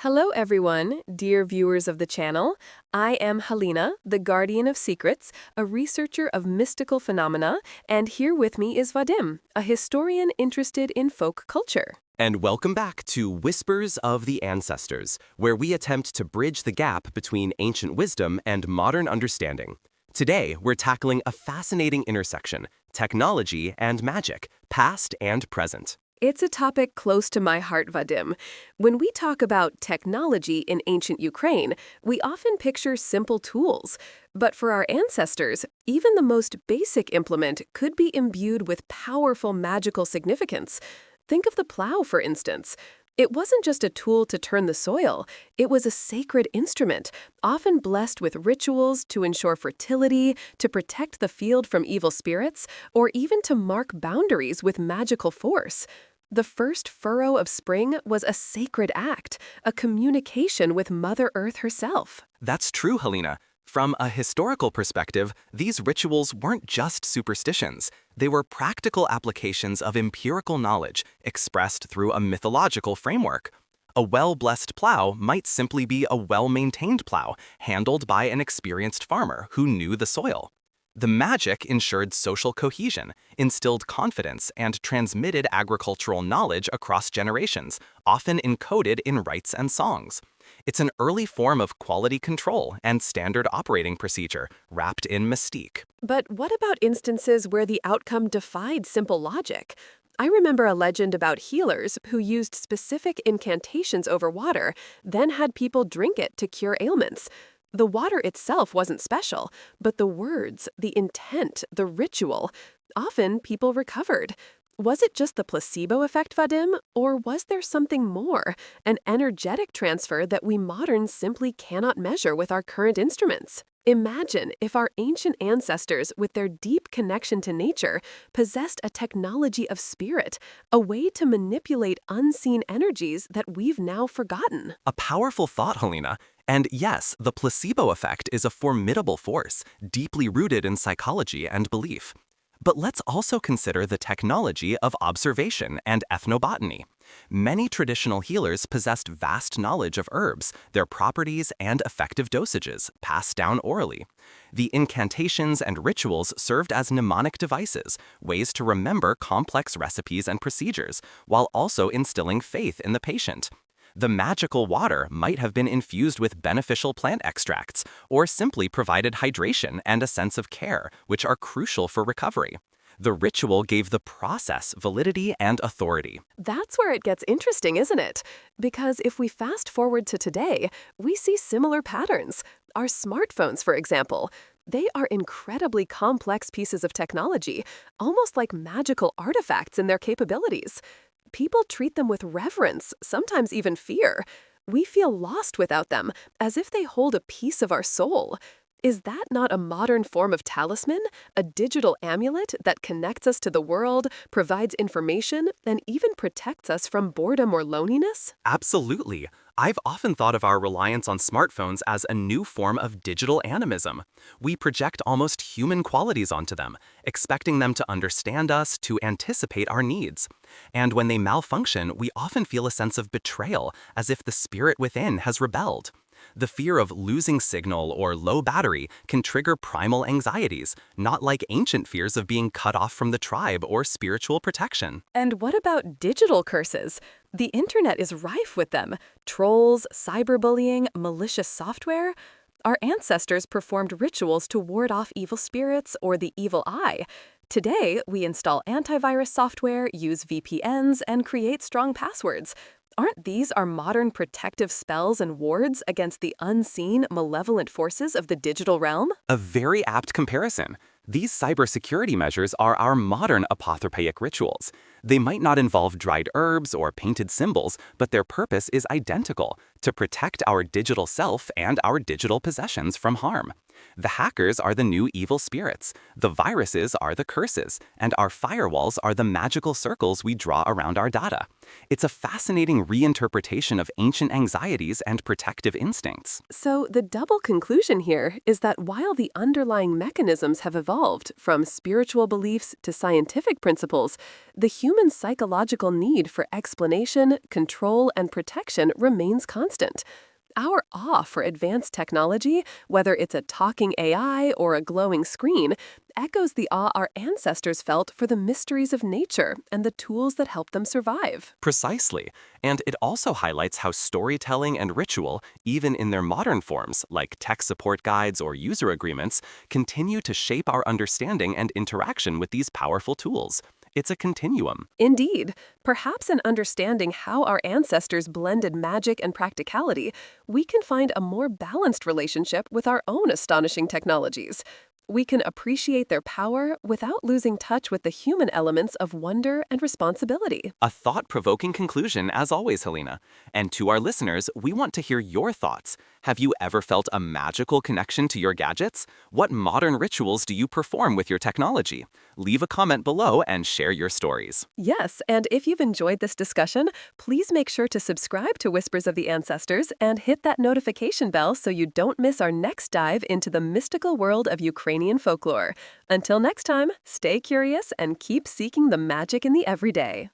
Hello, everyone, dear viewers of the channel. I am Helena, the Guardian of Secrets, a researcher of mystical phenomena, and here with me is Vadim, a historian interested in folk culture. And welcome back to Whispers of the Ancestors, where we attempt to bridge the gap between ancient wisdom and modern understanding. Today, we're tackling a fascinating intersection, technology and magic, past and present. It's a topic close to my heart, Vadim. When we talk about technology in ancient Ukraine, we often picture simple tools. But for our ancestors, even the most basic implement could be imbued with powerful magical significance. Think of the plow, for instance. It wasn't just a tool to turn the soil. It was a sacred instrument, often blessed with rituals to ensure fertility, to protect the field from evil spirits, or even to mark boundaries with magical force. The first furrow of spring was a sacred act, a communication with Mother Earth herself. That's true, Helena. From a historical perspective, these rituals weren't just superstitions. They were practical applications of empirical knowledge expressed through a mythological framework. A well-blessed plow might simply be a well-maintained plow, handled by an experienced farmer who knew the soil. The magic ensured social cohesion, instilled confidence, and transmitted agricultural knowledge across generations, often encoded in rites and songs. It's an early form of quality control and standard operating procedure, wrapped in mystique. But what about instances where the outcome defied simple logic? I remember a legend about healers who used specific incantations over water, then had people drink it to cure ailments. The water itself wasn't special, but the words, the intent, the ritual, often people recovered. Was it just the placebo effect, Vadim, or was there something more, an energetic transfer that we moderns simply cannot measure with our current instruments? Imagine if our ancient ancestors, with their deep connection to nature, possessed a technology of spirit, a way to manipulate unseen energies that we've now forgotten. A powerful thought, Helena. And yes, the placebo effect is a formidable force, deeply rooted in psychology and belief. But let's also consider the technology of observation and ethnobotany. Many traditional healers possessed vast knowledge of herbs, their properties, and effective dosages, passed down orally. The incantations and rituals served as mnemonic devices, ways to remember complex recipes and procedures, while also instilling faith in the patient. The magical water might have been infused with beneficial plant extracts, or simply provided hydration and a sense of care, which are crucial for recovery. The ritual gave the process validity and authority. That's where it gets interesting, isn't it? Because if we fast forward to today, we see similar patterns. Our smartphones, for example, they are incredibly complex pieces of technology, almost like magical artifacts in their capabilities. People treat them with reverence, sometimes even fear. We feel lost without them, as if they hold a piece of our soul. Is that not a modern form of talisman, a digital amulet that connects us to the world, provides information, and even protects us from boredom or loneliness? Absolutely. I've often thought of our reliance on smartphones as a new form of digital animism. We project almost human qualities onto them, expecting them to understand us, to anticipate our needs. And when they malfunction, we often feel a sense of betrayal, as if the spirit within has rebelled. The fear of losing signal or low battery can trigger primal anxieties, not like ancient fears of being cut off from the tribe or spiritual protection. And what about digital curses? The internet is rife with them. Trolls, cyberbullying, malicious software. Our ancestors performed rituals to ward off evil spirits or the evil eye. Today, we install antivirus software, use VPNs, and create strong passwords. Aren't these our modern protective spells and wards against the unseen, malevolent forces of the digital realm? A very apt comparison. These cybersecurity measures are our modern apothropaic rituals. They might not involve dried herbs or painted symbols, but their purpose is identical: to protect our digital self and our digital possessions from harm. The hackers are the new evil spirits, the viruses are the curses, and our firewalls are the magical circles we draw around our data. It's a fascinating reinterpretation of ancient anxieties and protective instincts. So the double conclusion here is that while the underlying mechanisms have evolved from spiritual beliefs to scientific principles, the human human psychological need for explanation, control, and protection remains constant. Our awe for advanced technology, whether it's a talking AI or a glowing screen, echoes the awe our ancestors felt for the mysteries of nature and the tools that help them survive. Precisely. And it also highlights how storytelling and ritual, even in their modern forms, like tech support guides or user agreements, continue to shape our understanding and interaction with these powerful tools. It's a continuum. Indeed, perhaps in understanding how our ancestors blended magic and practicality, we can find a more balanced relationship with our own astonishing technologies. We can appreciate their power without losing touch with the human elements of wonder and responsibility. A thought-provoking conclusion, as always, Helena. And to our listeners, we want to hear your thoughts. Have you ever felt a magical connection to your gadgets? What modern rituals do you perform with your technology? Leave a comment below and share your stories. Yes, and if you've enjoyed this discussion, please make sure to subscribe to Whispers of the Ancestors and hit that notification bell so you don't miss our next dive into the mystical world of Ukrainian folklore. Until next time, stay curious and keep seeking the magic in the everyday.